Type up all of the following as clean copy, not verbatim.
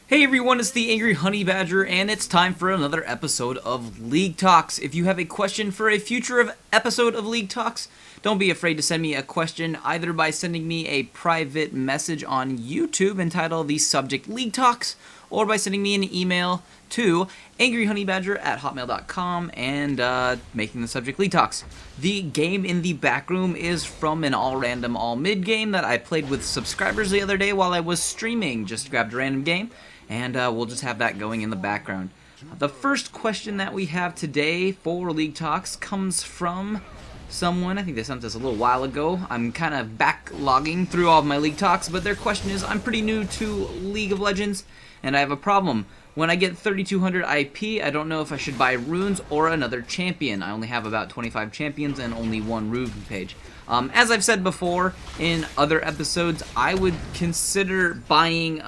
Hey everyone, it's the Angry Honey Badger, and it's time for another episode of League Talks. If you have a question for a future episode of League Talks, don't be afraid to send me a question either by sending me a private message on YouTube entitled the subject League Talks, or by sending me an email to angryhoneybadger@hotmail.com and making the subject League Talks. The game in the back room is from an all-random, all-mid game that I played with subscribers the other day while I was streaming. Just grabbed a random game, and we'll just have that going in the background. The first question that we have today for League Talks comes from someone. I think they sent this a little while ago. I'm kind of backlogging through all of my League Talks, but their question is, I'm pretty new to League of Legends, and I have a problem. When I get 3200 IP, I don't know if I should buy runes or another champion. I only have about 25 champions and only one rune page. As I've said before in other episodes, I would consider buying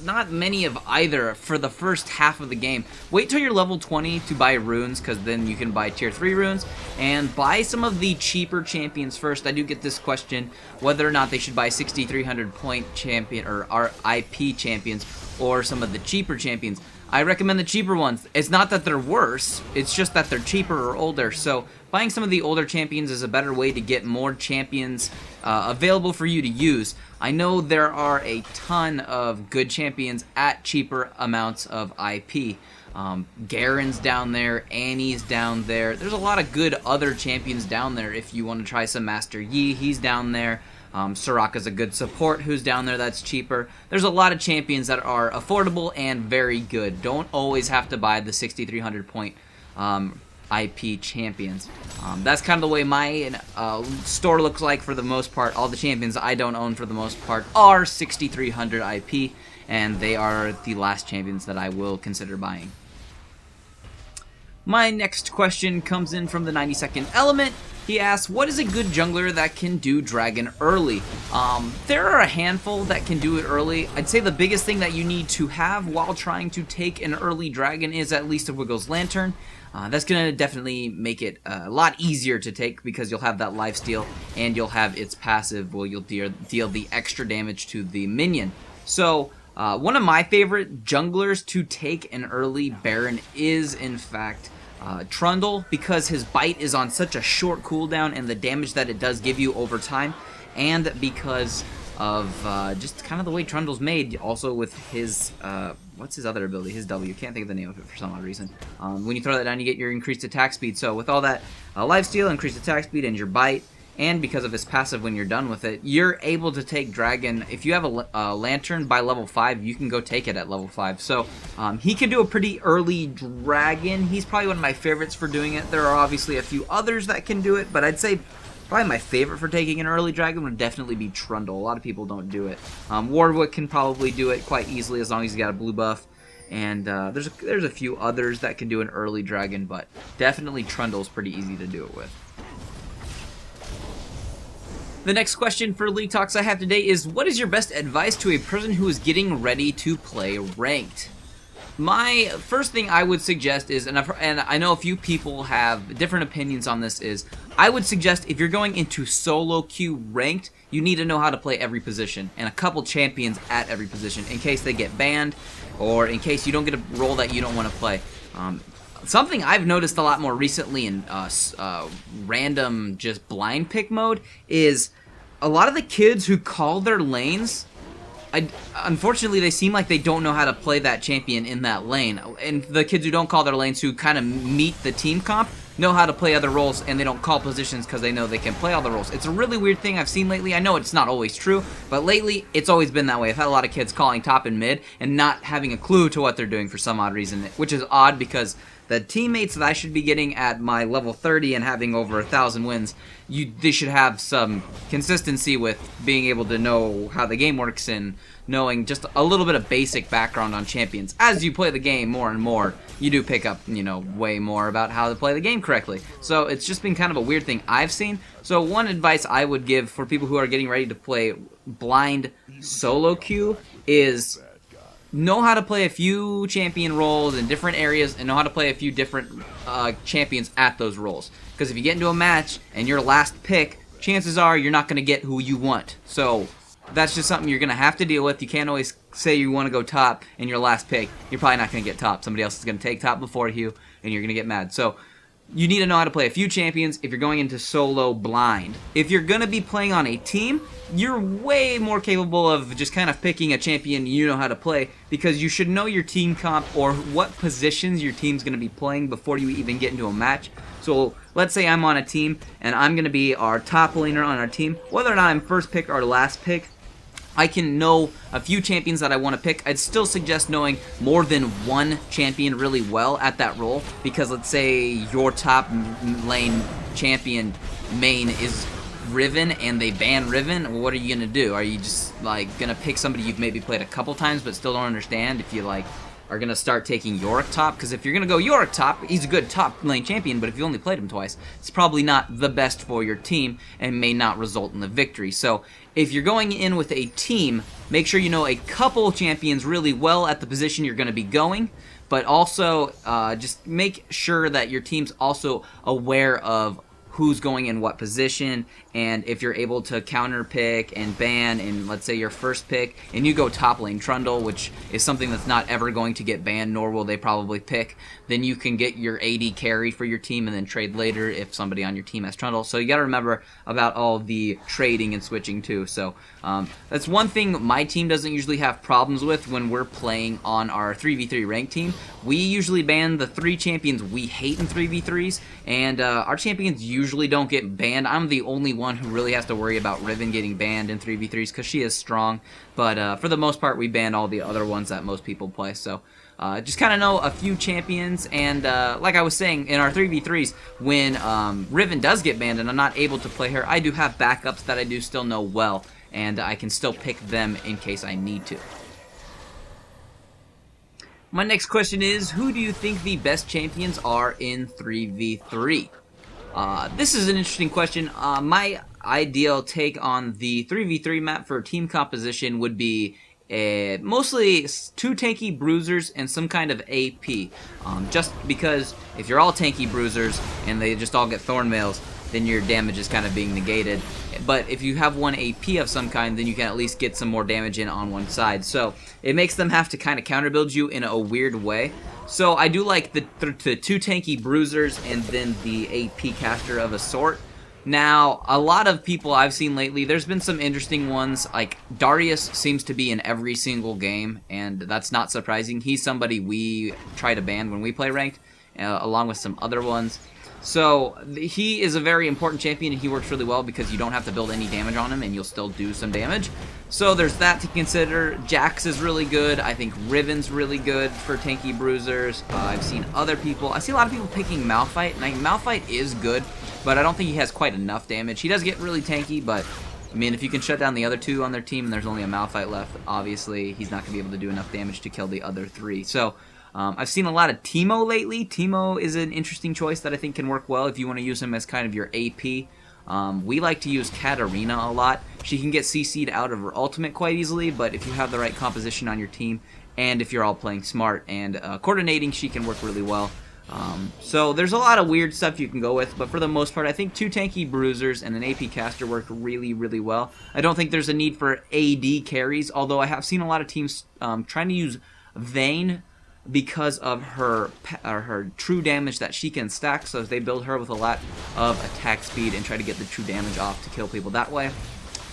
not many of either for the first half of the game. Wait till you're level 20 to buy runes, because then you can buy tier 3 runes, and buy some of the cheaper champions first. I do get this question, whether or not they should buy 6300 point champion or IP champions or some of the cheaper champions. I recommend the cheaper ones. It's not that they're worse, it's just that they're cheaper or older. So buying some of the older champions is a better way to get more champions available for you to use. I know there are a ton of good champions at cheaper amounts of IP. Garen's down there, Annie's down there. There's a lot of good other champions down there if you want to try some Master Yi. He's down there. Soraka's a good support who's down there that's cheaper. There's a lot of champions that are affordable and very good. Don't always have to buy the 6300 point IP champions. That's kind of the way my store looks like for the most part. All the champions I don't own for the most part are 6300 IP, and they are the last champions that I will consider buying. My next question comes in from the 92nd Element. He asks, what is a good jungler that can do dragon early? There are a handful that can do it early. I'd say the biggest thing that you need to have while trying to take an early dragon is at least a Wiggles Lantern. That's going to definitely make it a lot easier to take, because you'll have that lifesteal and you'll have its passive where you'll deal the extra damage to the minion. So one of my favorite junglers to take an early Baron is, in fact, Trundle, because his bite is on such a short cooldown and the damage that it does give you over time, and because of just kind of the way Trundle's made, also with his, what's his other ability? His W. Can't think of the name of it for some odd reason. When you throw that down, you get your increased attack speed. So with all that lifesteal, increased attack speed, and your bite, and because of his passive when you're done with it, you're able to take Dragon. If you have a Lantern by level 5, you can go take it at level 5. So he can do a pretty early Dragon. He's probably one of my favorites for doing it. There are obviously a few others that can do it, but I'd say probably my favorite for taking an early Dragon would definitely be Trundle. A lot of people don't do it. Warwick can probably do it quite easily as long as he's got a blue buff. And there's a few others that can do an early Dragon, but definitely Trundle's pretty easy to do it with. The next question for League Talks I have today is, what is your best advice to a person who is getting ready to play ranked? My first thing I would suggest is, and I know a few people have different opinions on this, is I would suggest if you're going into solo queue ranked, you need to know how to play every position and a couple champions at every position in case they get banned or in case you don't get a role that you don't want to play. Something I've noticed a lot more recently in random just blind pick mode is a lot of the kids who call their lanes, unfortunately they seem like they don't know how to play that champion in that lane. And the kids who don't call their lanes, who kind of meet the team comp, know how to play other roles, and they don't call positions because they know they can play all the roles. It's a really weird thing I've seen lately. I know it's not always true, but lately it's always been that way. I've had a lot of kids calling top and mid and not having a clue to what they're doing for some odd reason, which is odd because the teammates that I should be getting at my level 30 and having over 1,000 wins, they should have some consistency with being able to know how the game works and knowing just a little bit of basic background on champions. As you play the game more and more, you do pick up, you know, way more about how to play the game correctly. So it's just been kind of a weird thing I've seen. So one advice I would give for people who are getting ready to play blind solo queue is know how to play a few champion roles in different areas and know how to play a few different champions at those roles. Because if you get into a match and you're last pick, chances are you're not going to get who you want. So that's just something you're going to have to deal with. You can't always say you want to go top and your last pick, you're probably not going to get top. Somebody else is going to take top before you, and you're going to get mad. So you need to know how to play a few champions if you're going into solo blind. If you're going to be playing on a team, you're way more capable of just kind of picking a champion you know how to play, because you should know your team comp or what positions your team's going to be playing before you even get into a match. So let's say I'm on a team and I'm going to be our top laner on our team. Whether or not I'm first pick or last pick, I can know a few champions that I want to pick. I'd still suggest knowing more than one champion really well at that role, because let's say your top lane champion main is Riven and they ban Riven. Well, what are you going to do? Are you just like going to pick somebody you've maybe played a couple times but still don't understand if you like are going to start taking Yorick top? Because if you're going to go Yorick top, he's a good top lane champion, but if you only played him twice, it's probably not the best for your team and may not result in the victory. So if you're going in with a team, make sure you know a couple champions really well at the position you're going to be going, but also just make sure that your team's also aware of who's going in what position, and if you're able to counter pick and ban, and let's say your first pick and you go top lane Trundle, which is something that's not ever going to get banned, nor will they probably pick, then you can get your AD carry for your team and then trade later if somebody on your team has Trundle. So you got to remember about all the trading and switching too. So that's one thing my team doesn't usually have problems with when we're playing on our 3v3 ranked team. We usually ban the 3 champions we hate in 3v3s, and our champions usually don't get banned. I'm the only one who really has to worry about Riven getting banned in 3v3s because she is strong, but for the most part we ban all the other ones that most people play. So just kind of know a few champions, and like I was saying, in our 3v3s, when Riven does get banned and I'm not able to play her, I do have backups that I do still know well, and I can still pick them in case I need to. My next question is, who do you think the best champions are in 3v3? This is an interesting question. My ideal take on the 3v3 map for team composition would be mostly 2 tanky bruisers and some kind of AP. Just because if you're all tanky bruisers and they just all get thorn mails, then your damage is kind of being negated. But if you have one AP of some kind, then you can at least get some more damage in on one side. So it makes them have to kind of counter build you in a weird way. So I do like the 2 tanky bruisers and then the AP caster of a sort. Now, a lot of people I've seen lately, there's been some interesting ones, like Darius seems to be in every single game, and that's not surprising. He's somebody we try to ban when we play ranked, along with some other ones. So he is a very important champion, and he works really well because you don't have to build any damage on him and you'll still do some damage. So there's that to consider. Jax is really good. I think Riven's really good for tanky bruisers. I've seen other people. I see a lot of people picking Malphite, and Malphite is good, but I don't think he has quite enough damage. He does get really tanky, but I mean, if you can shut down the other 2 on their team and there's only a Malphite left, obviously he's not going to be able to do enough damage to kill the other 3. So I've seen a lot of Teemo lately. Teemo is an interesting choice that I think can work well if you want to use him as kind of your AP. We like to use Katarina a lot. She can get CC'd out of her ultimate quite easily, but if you have the right composition on your team, and if you're all playing smart and coordinating, she can work really well. So there's a lot of weird stuff you can go with, but for the most part, I think 2 tanky bruisers and an AP caster work really, really well. I don't think there's a need for AD carries, although I have seen a lot of teams trying to use Vayne because of her true damage that she can stack. So if they build her with a lot of attack speed and try to get the true damage off to kill people that way.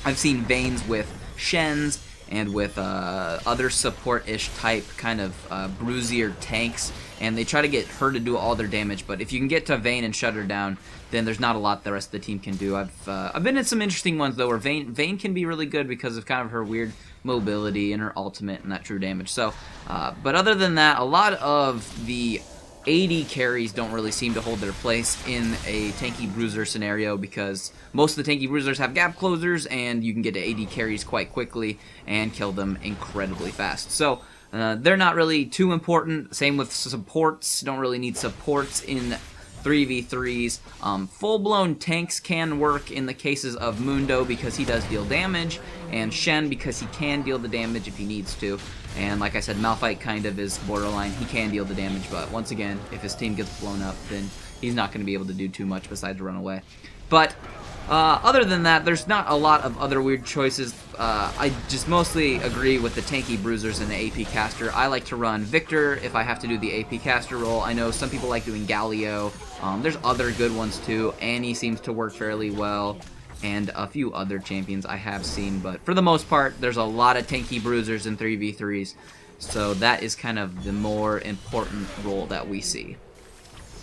I've seen Vaynes with Shens and with other support-ish type kind of bruisier tanks, and they try to get her to do all their damage. But if you can get to Vayne and shut her down, then there's not a lot the rest of the team can do. I've been in some interesting ones though where Vayne can be really good because of kind of her weird mobility and her ultimate and that true damage. So, but other than that, a lot of the AD carries don't really seem to hold their place in a tanky bruiser scenario because most of the tanky bruisers have gap closers and you can get to AD carries quite quickly and kill them incredibly fast. So they're not really too important. Same with supports. Don't really need supports in 3v3s. Full-blown tanks can work in the cases of Mundo because he does deal damage, and Shen because he can deal the damage if he needs to. And like I said, Malphite kind of is borderline. He can deal the damage, but once again, if his team gets blown up, then he's not going to be able to do too much besides run away. But Other than that, there's not a lot of other weird choices. I just mostly agree with the tanky bruisers and the AP caster. I like to run Victor if I have to do the AP caster role. I know some people like doing Galio. There's other good ones too. Annie seems to work fairly well, and a few other champions I have seen, but for the most part, there's a lot of tanky bruisers in 3v3s, so that is kind of the more important role that we see.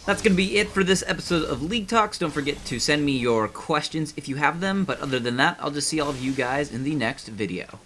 That's going to be it for this episode of League Talks. Don't forget to send me your questions if you have them, but other than that, I'll just see all of you guys in the next video.